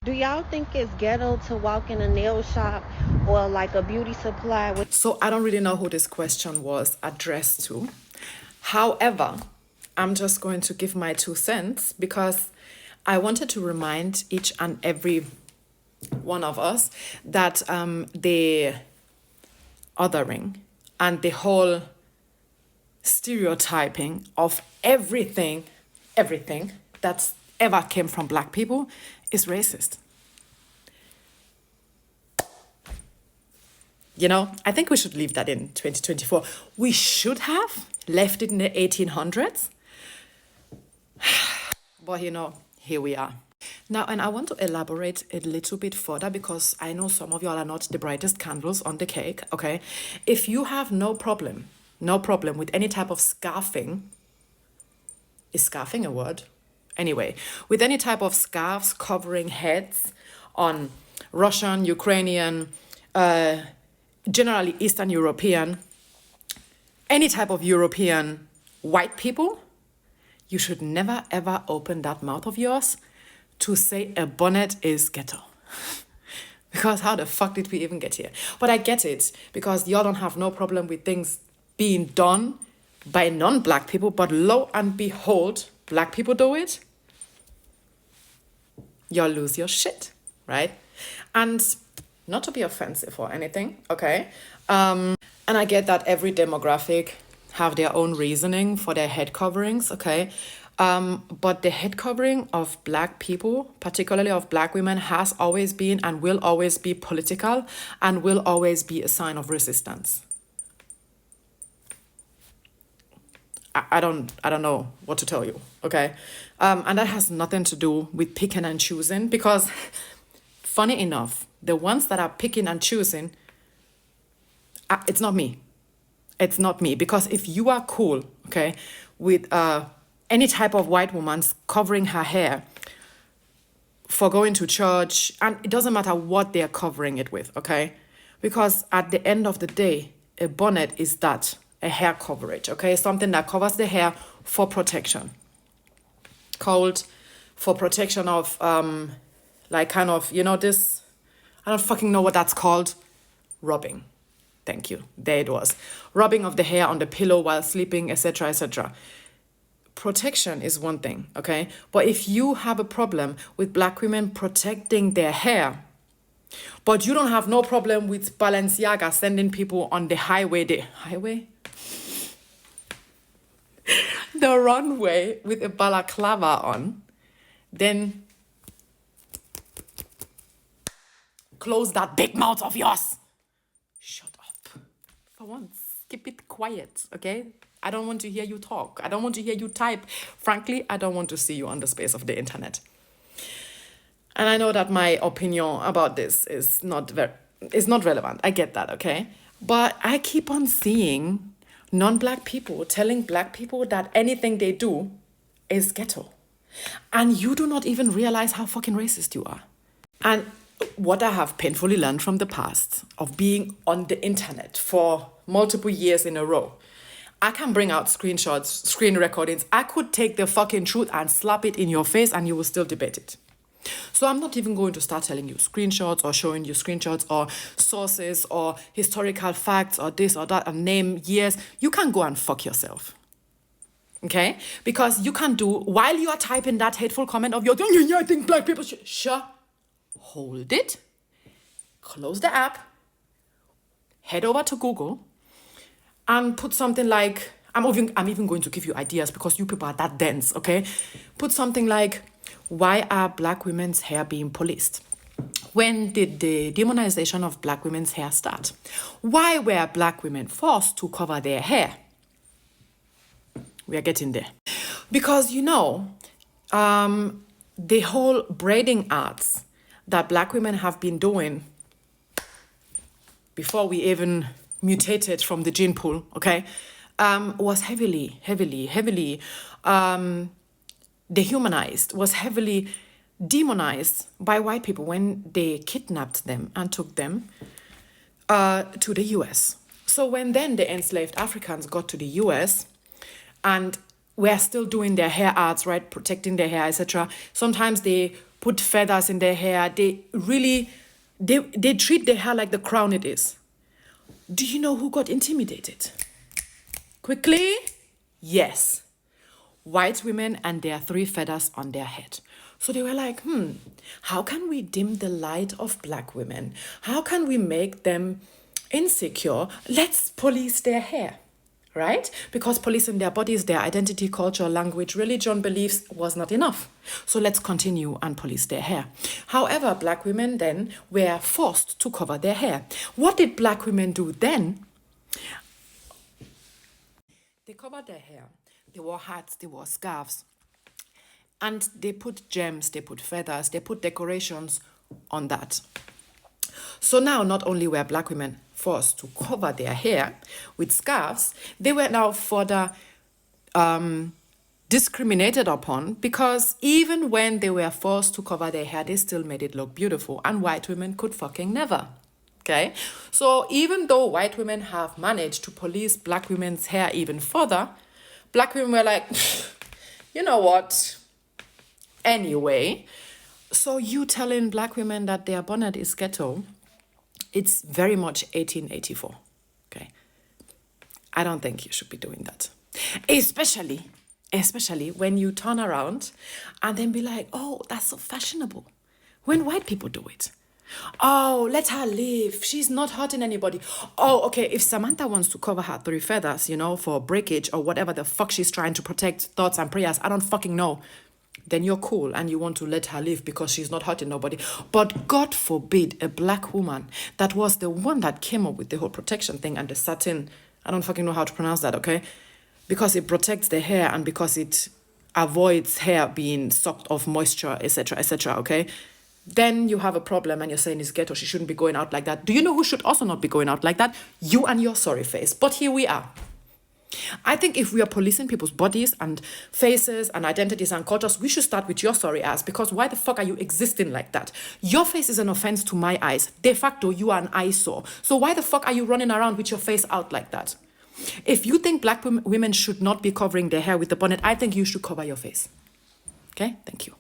Do y'all think it's ghetto to walk in a nail shop or like a beauty supply with So I don't really know who this question was addressed to. However, I'm just going to give my 2 cents because I wanted to remind each and every one of us that the othering and the whole stereotyping of everything that's ever came from black people is racist. I think we should leave that in 2024. We should have left it in the 1800s. But here we are. Now, and I want to elaborate a little bit further because I know some of y'all are not the brightest candles on the cake, okay? If you have no problem with any type of scarfing, is scarfing a word? Anyway, with any type of scarves covering heads on Russian, Ukrainian, generally Eastern European, any type of European white people, you should never ever open that mouth of yours to say a bonnet is ghetto. Because how the fuck did we even get here? But I get it, because y'all don't have no problem with things being done by non-black people, but lo and behold, black people do it, you'll lose your shit, right? And not to be offensive or anything, okay? And I get that every demographic have their own reasoning for their head coverings, okay? But the head covering of black people, particularly of black women, has always been and will always be political and will always be a sign of resistance. I don't know what to tell you, okay? And that has nothing to do with picking and choosing, because funny enough, the ones that are picking and choosing, it's not me. It's not me, because if you are cool, okay, with any type of white woman covering her hair for going to church, and it doesn't matter what they're covering it with, okay? Because at the end of the day, a bonnet is that, a hair coverage, okay? Something that covers the hair for protection. Called for protection of, like kind of, this, I don't fucking know what that's called. Rubbing. Thank you. There it was. Rubbing of the hair on the pillow while sleeping, etc., etc. Protection is one thing, okay? But if you have a problem with black women protecting their hair, but you don't have no problem with Balenciaga sending people on the the runway with a balaclava on, then close that big mouth of yours. Shut up. For once, keep it quiet, okay? I don't want to hear you talk. I don't want to hear you type. Frankly, I don't want to see you on the space of the internet. And I know that my opinion about this is not relevant. I get that, okay? But I keep on seeing non-black people telling black people that anything they do is ghetto. And you do not even realize how fucking racist you are. And what I have painfully learned from the past of being on the internet for multiple years in a row, I can bring out screenshots, screen recordings. I could take the fucking truth and slap it in your face and you will still debate it. So I'm not even going to start telling you screenshots or showing you screenshots or sources or historical facts or this or that and name years. You can go and fuck yourself. Okay? Because you can do, while you are typing that hateful comment of yours, I think black people should, sure, hold it, close the app, head over to Google, and put something like, I'm even going to give you ideas because you people are that dense, okay? Put something like, why are black women's hair being policed? When did the demonization of black women's hair start? Why were black women forced to cover their hair? We are getting there. Because, the whole braiding arts that black women have been doing before we even mutated from the gene pool, okay, was heavily dehumanized, was heavily demonized by white people when they kidnapped them and took them to the US. So when then the enslaved Africans got to the US and were still doing their hair arts, right, protecting their hair, etc., sometimes they put feathers in their hair. They really, they treat their hair like the crown it is. Do you know who got intimidated? Quickly? Yes. White women and their 3 feathers on their head. So they were like, how can we dim the light of black women? How can we make them insecure? Let's police their hair, right? Because policing their bodies, their identity, culture, language, religion, beliefs was not enough. So let's continue and police their hair. However, black women then were forced to cover their hair. What did black women do then? They covered their hair. They wore hats, they wore scarves. And they put gems, they put feathers, they put decorations on that. So now not only were black women forced to cover their hair with scarves, they were now further discriminated upon, because even when they were forced to cover their hair, they still made it look beautiful, and white women could fucking never. Okay? So even though white women have managed to police black women's hair even further, black women were like, you know what? Anyway, so you telling black women that their bonnet is ghetto, it's very much 1884, okay? I don't think you should be doing that. Especially when you turn around and then be like, oh, that's so fashionable. When white people do it. Oh, let her live. She's not hurting anybody. Oh, okay, if Samantha wants to cover her 3 feathers, for breakage or whatever the fuck she's trying to protect, thoughts and prayers, I don't fucking know. Then you're cool and you want to let her live because she's not hurting nobody. But God forbid a black woman that was the one that came up with the whole protection thing and the satin, I don't fucking know how to pronounce that, okay? Because it protects the hair and because it avoids hair being sucked of moisture, etc., okay? Then you have a problem and you're saying it's ghetto, she shouldn't be going out like that. Do you know who should also not be going out like that? You and your sorry face. But here we are. I think if we are policing people's bodies and faces and identities and cultures, we should start with your sorry ass, because why the fuck are you existing like that? Your face is an offense to my eyes. De facto, you are an eyesore. So why the fuck are you running around with your face out like that? If you think black women should not be covering their hair with the bonnet, I think you should cover your face. Okay? Thank you.